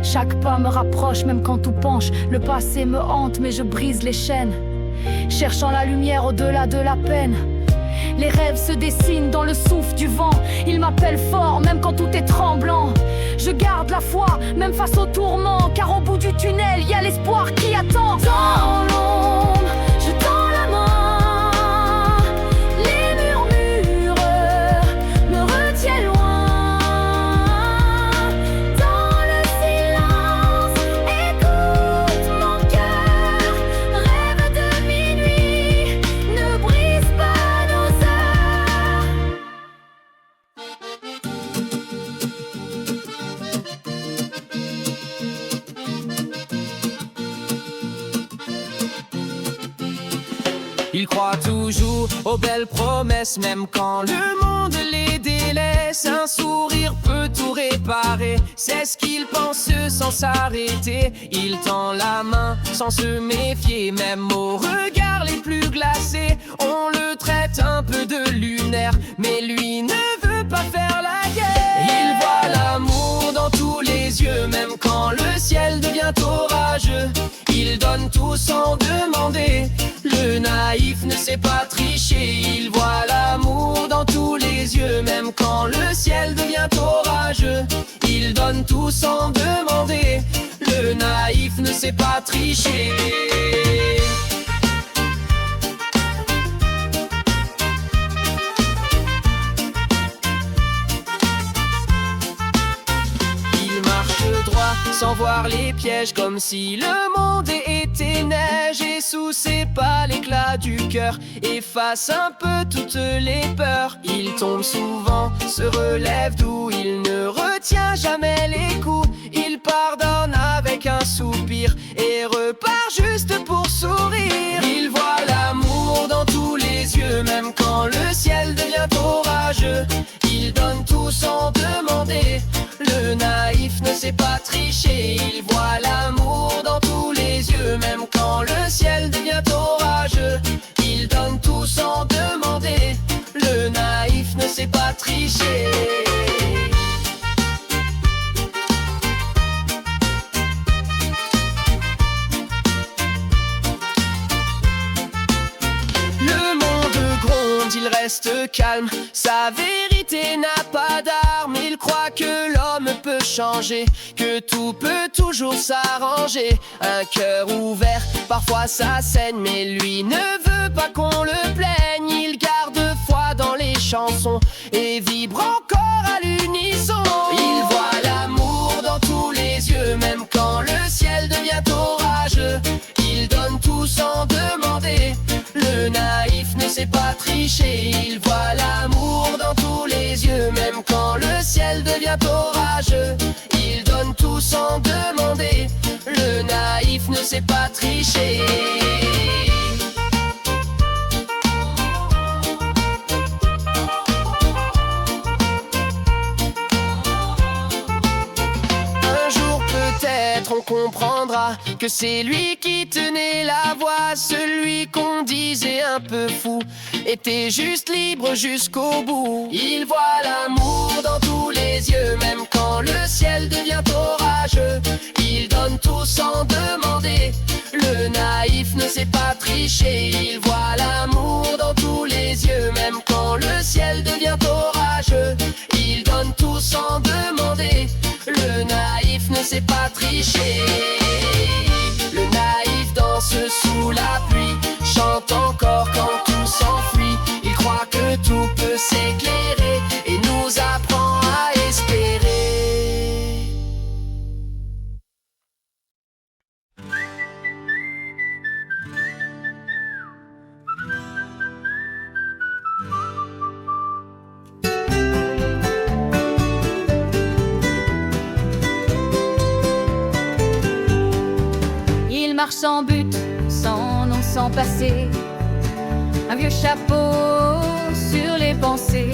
Chaque pas me rapproche, même quand tout penche. Le passé me hante, mais je brise les chaînes. Cherchant la lumière au-delà de la peine. Les rêves se dessinent dans le souffle du vent. Ils m'appellent fort, même quand tout est tremblant. Je garde la foi, même face aux tourments. Car au bout du tunnel, il y a l'espoir qui attend. Dans l'ombre, je tends la main. Les murmures me retiennent loin. Il croit toujours aux belles promesses, même quand le monde les délaisse. laisse, un sourire peut tout réparer. C'est ce qu'il pense sans s'arrêter. Il tend la main sans se méfier, même aux regards les plus glacés. On le traite un peu de lunaire, mais lui ne veut pas faire la guerre. Il voit l'amour dans tous les yeux, même quand le ciel devient orageux. Il donne tout sans demander. Le naïf ne sait pas tricher. Il voit l'amour dans tous les yeux, même quand le ciel devient orageux. Il donne tout sans demander. Le naïf ne sait pas tricher. Sans voir les pièges, comme si le monde était neige. Et sous ses pas l'éclat du cœur efface un peu toutes les peurs. Il tombe souvent, se relève d'où il ne retient jamais les coups. Il pardonne avec un soupir et repart juste pour sourire. Il voit l'amour dans tous les yeux, même quand le ciel devient orageux. Il donne tout sans demander. Le naïf ne sait pas tricher. Il voit l'amour dans tous les yeux, même quand le ciel devient orageux. Il donne tout sans demander. Le naïf ne sait pas tricher. Le monde gronde, il reste calme. Sa vérité n'a pas d'arme. Il croit que l'homme peut changer, que tout peut toujours s'arranger. Un cœur ouvert, parfois ça saigne, mais lui ne veut pas qu'on le plaigne. Il garde foi dans les chansons et vibre encore à l'unisson. Il voit l'amour dans tous les yeux, même quand le ciel devient orageux. Il donne tout sans demander. Le naïf ne sait pas tricher. Il voit l'amour dans tous les yeux, même quand le ciel devient orageux. Il donne tout sans demander. Le naïf ne sait pas tricher. Un jour peut-être on comprendra que c'est lui qui tenait la voix. Celui qu'on disait un peu fou était juste libre jusqu'au bout. Il voit l'amour dans tous les yeux, même quand le ciel devient orageux. Il donne tout sans demander. Le naïf ne sait pas tricher. Il voit l'amour dans tous les yeux, même quand le ciel devient orageux. Il donne tout sans demander. Le naïf ne sait pas tricher. Le naïf danse sous la pluie, chante encore quand tout s'enfuit. Il croit que tout peut s'éclairer et nous apprend à espérer. Il marche sans but, sans nom, sans passé. Un vieux chapeau sur les pensées.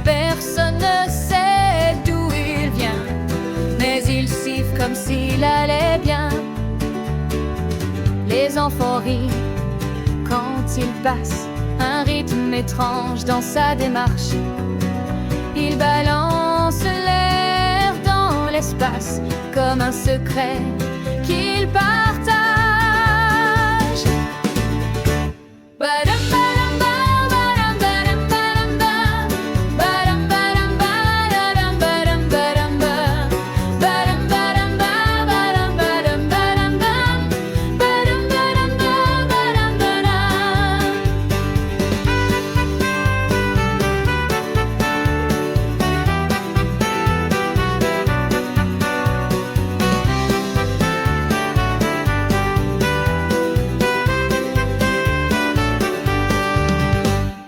Personne ne sait d'où il vient, mais il siffle comme s'il allait bien. Les enfants rient quand il passe, un rythme étrange dans sa démarche. Il balance l'air dans l'espace comme un secret qu'il partage.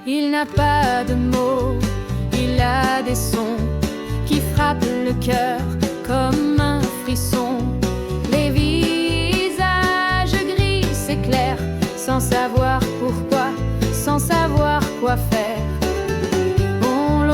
Il n'a pas de mots, il a des sons qui frappent le cœur comme un frisson. Les visages gris s'éclairent sans savoir pourquoi, sans savoir quoi faire. On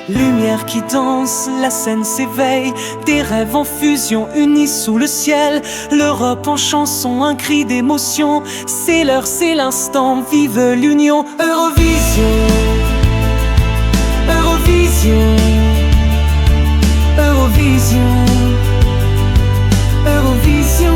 Lumière qui danse, la scène s'éveille, des rêves en fusion unis sous le ciel. L'Europe en chanson, un cri d'émotion. C'est l'heure, c'est l'instant, vive l'union. Eurovision, Eurovision, Eurovision, Eurovision.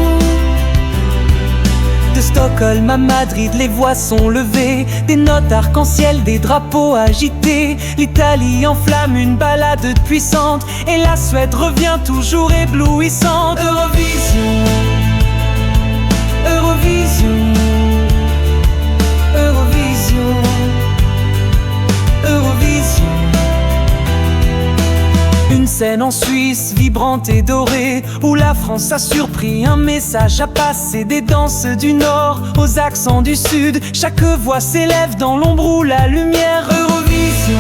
De Stockholm à Madrid, les voix sont levées, des notes arc-en-ciel, des drapeaux agités. L'Italie enflamme une ballade puissante, et la Suède revient toujours éblouissante. Eurovision, Eurovision, Eurovision, Eurovision. Une scène en Suisse, vibrante et dorée, où la France a surpris un message à passer. Des danses du Nord aux accents du Sud, chaque voix s'élève dans l'ombre ou la lumière. Eurovision,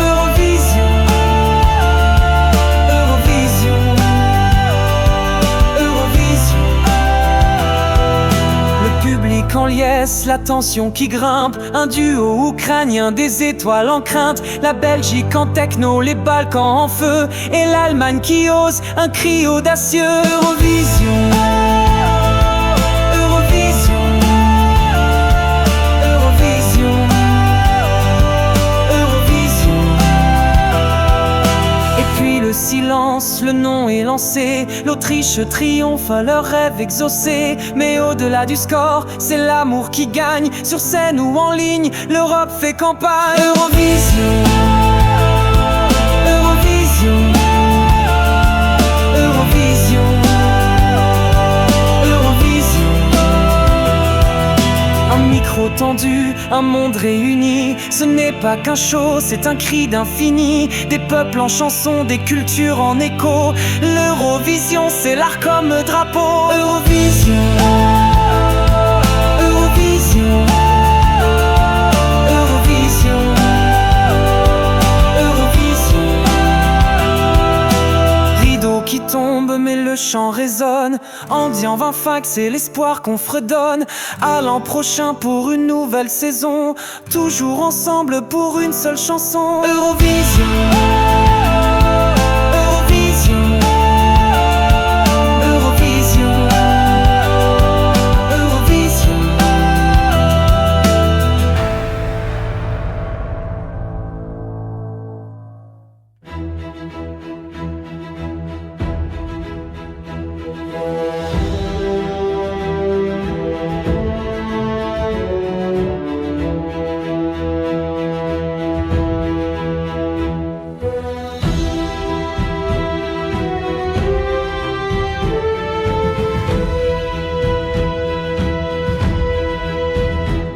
Eurovision, Eurovision, Eurovision. Le public en liesse, la tension qui grimpe, un duo ukrainien, des étoiles en crainte. La Belgique en techno, les Balkans en feu, et l'Allemagne qui ose, un cri audacieux. Eurovision, Eurovision, Eurovision, Eurovision. Et puis le silence, le nom est lancé. L'Autriche triomphe, leur rêve exaucé. Mais au-delà du score, c'est l'amour qui gagne. Sur scène ou en ligne, l'Europe fait campagne. Eurovision, Eurovision, Eurovision, Eurovision. Un micro tendu, un monde réuni. Ce n'est pas qu'un show, c'est un cri d'infini. Des peuples en chanson, des cultures en écho. L'Eurovision, c'est l'art comme drapeau. Eurovision, Eurovision, Eurovision, Eurovision. Rideau qui tombe, mais le chant résonne. Ambiant 20 fac, c'est l'espoir qu'on fredonne. À l'an prochain pour une nouvelle saison, toujours ensemble pour une seule chanson. Eurovision, Eurovision, Eurovision, Eurovision.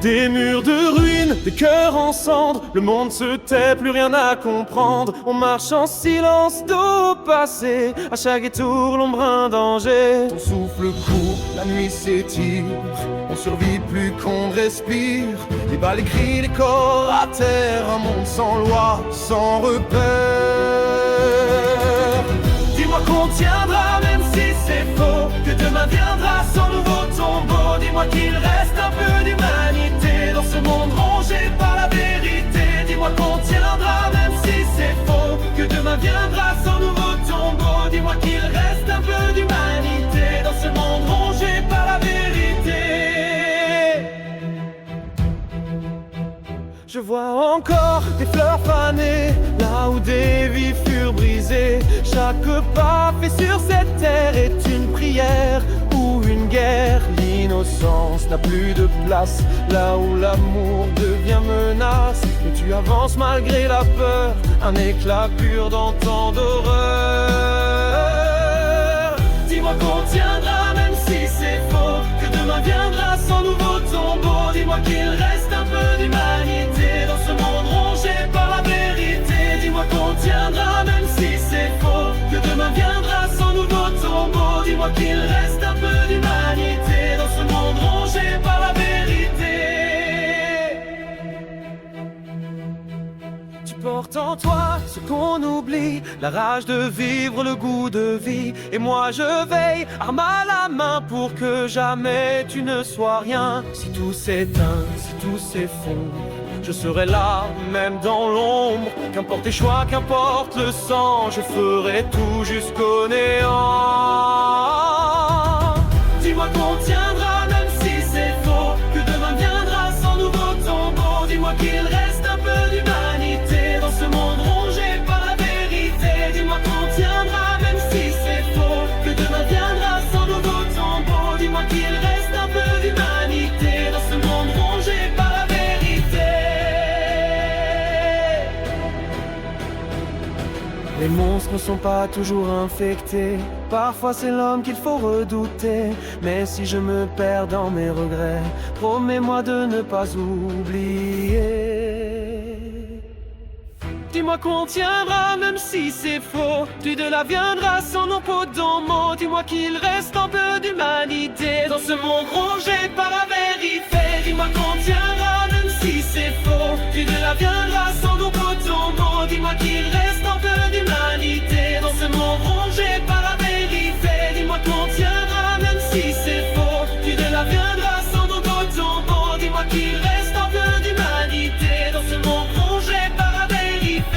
Des murs de ruines, des cœurs en cendres. Le monde se tait, plus rien à comprendre. On marche en silence, dos passé. À chaque détour, l'ombre, un danger. Ton souffle court, la nuit s'étire. On survit plus qu'on respire. Les balles, les cris, les corps à terre. Un monde sans loi, sans repère. Dis-moi qu'on tiendra même si c'est faux, que demain viendra sans nouveau tombeau. Dis-moi qu'il reste un peu d'humanité dans ce monde rongé par la vérité. Dis-moi qu'on tiendra même si c'est faux, que demain viendra sans nouveau tombeau. Dis-moi qu'il reste un peu d'humanité dans ce monde rongé par la vérité. Je vois encore des fleurs fanées, là où des vies furent brisées. Chaque pas fait sur cette terre est une prière ou une guerre. L'innocence n'a plus de place, là où l'amour devient menace. Et tu avances malgré la peur, un éclat pur dans tant d'horreur. Dis-moi qu'on tiendra même si c'est faux, que demain viendra sans nouveau tombeau. Dis-moi qu'il reste un peu d'humanité dans ce monde rongé par la vérité. Dis-moi qu'on tiendra même si c'est faux, que demain viendra sans nouveau tombeau. Dis-moi qu'il reste un peu d'humanité dans ce monde rongé par la vérité. Tu portes en toi ce qu'on oublie, la rage de vivre, le goût de vie. Et moi je veille, arme à la main, pour que jamais tu ne sois rien. Si tout s'éteint, si tout s'effondre, je serai là, même dans l'ombre. Qu'importe tes choix, qu'importe le sang, je ferai tout jusqu'au néant. Dis-moi qu'on tiendra, même si c'est faux, que demain viendra sans nouveau tombeau. Dis-moi qu'il reste un peu d'humanité dans ce monde rongé par la vérité. Dis-moi qu'on tiendra, même si c'est faux, que demain viendra sans nouveau tombeau. Dis-moi qu'il reste un peu d'humanité dans ce monde rongé par la vérité. Les monstres ne sont pas toujours infectés, parfois c'est l'homme qu'il faut redouter. Mais si je me perds dans mes regrets, promets-moi de ne pas oublier. Dis-moi qu'on tiendra même si c'est faux, tu de là viendras sans nos pots dans mots. Dis-moi qu'il reste un peu d'humanité dans ce monde rongé par la vérité. Dis-moi qu'on tiendra même si c'est faux, tu de là viendras sans nos pots dans mots. Dis-moi qu'il reste un peu d'humanité dans ce monde rongé par la vérité. Dis-moi qu'on tiendra même si c'est faux, tu de là viendras sans nos pots dans mots. Dis-moi qu'il reste un peu d'humanité dans ce monde rongé par la vérité.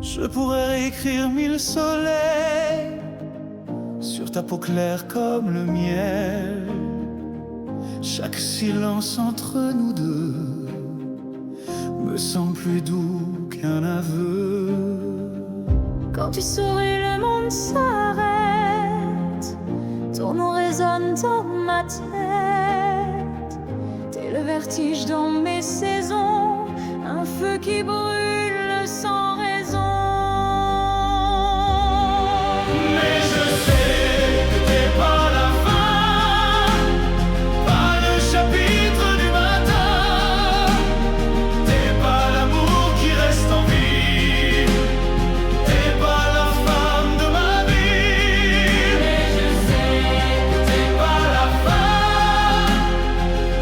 Je pourrais réécrire 1000 soleils sur ta peau claire comme le miel. Chaque silence entre nous deux me semble plus doux qu'un aveu. Quand tu souris, le monde s'arrête, ton nom résonne dans ma tête. T'es le vertige dans mes saisons, un feu qui brûle sans raison. Mais je sais que t'es pas la fin, pas le chapitre du matin. T'es pas l'amour qui reste en vie, t'es pas la femme de ma vie. Mais je sais que t'es pas la fin,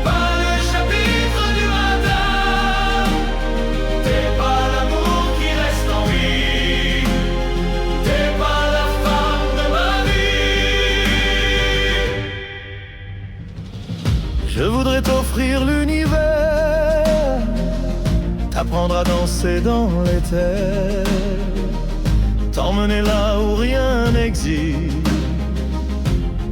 pas le chapitre du matin. T'es pas l'amour qui reste en vie, t'es pas la femme de ma vie. Je voudrais t'offrir l'univers, t'apprendre à danser dans l'éther, t'emmener là où rien n'existe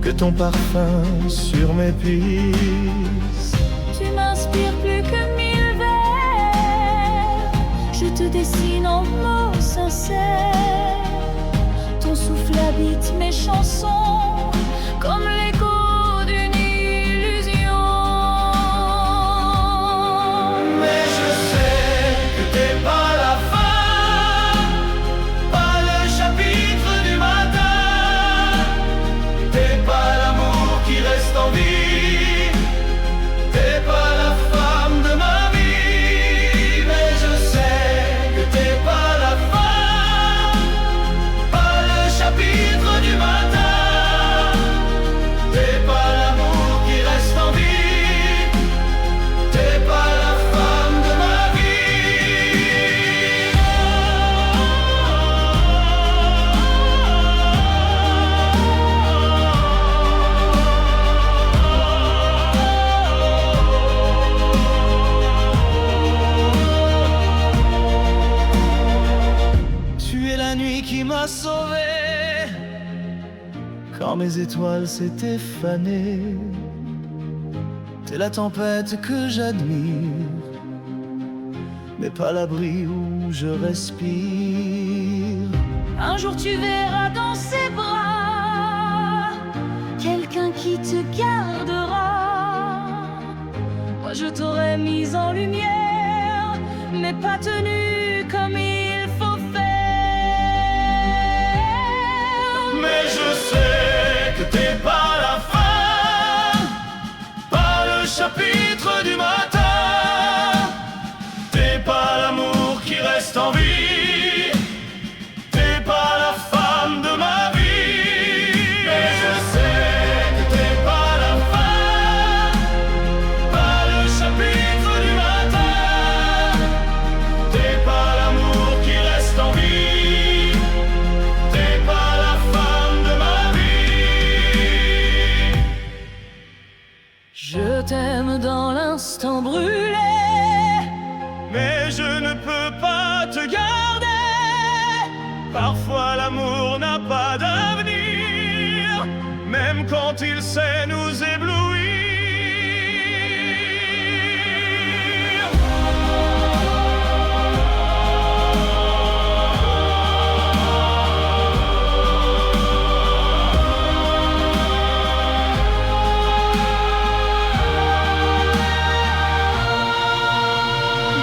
que ton parfum sur mes pistes. Tu m'inspires plus que 1000 vers, je te dessine en mots sincères. Ton souffle habite mes chansons comme l'écho d'une illusion. Mais je sais que t'es pas la fin, pas le chapitre du matin. T'es pas l'amour qui reste en vie, t'es pas la femme de ma vie. Mais je sais que t'es pas la fin, pas le chapitre du matin. T'es pas l'amour qui reste en vie, t'es pas la femme de ma vie. Tu es la nuit qui m'a sauvé quand mes étoiles s'étaient fanées. T'es la tempête que j'admire, mais pas l'abri où je respire. Un jour tu verras dans ses bras quelqu'un qui te gardera. Moi je t'aurais mise en lumière, mais pas tenue comme il faut faire. Mais je sais que t'es pas la fin, pas le chapitre du matin. T'es pas l'amour qui reste en vie, t'es pas la femme de ma vie. Mais je sais que t'es pas la fin, pas le chapitre du matin. T'es pas l'amour qui reste en vie, t'es pas la femme de ma vie. Je t'aime dans l'instant brûlé, Mais je ne peux pas te garder. Parfois l'amour n'a pas d'avenir, même quand il sait nous éblouir.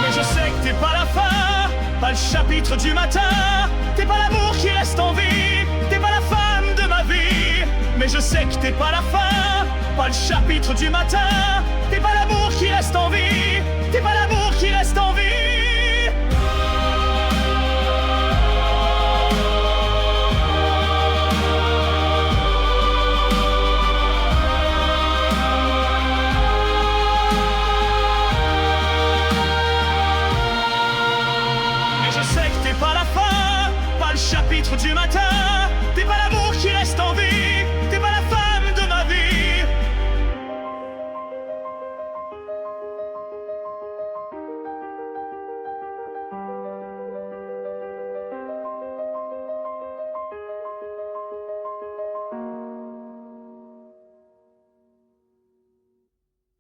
Mais je sais que t'es pas la fin, pas le chapitre du matin. T'es pas l'amour qui reste en vie, t'es pas la femme de ma vie. Mais je sais que t'es pas la fin, pas le chapitre du matin. T'es pas l'amour qui reste en vie, t'es pas l'amour qui reste en vie. Mais je sais que t'es pas la fin, pas le chapitre du matin.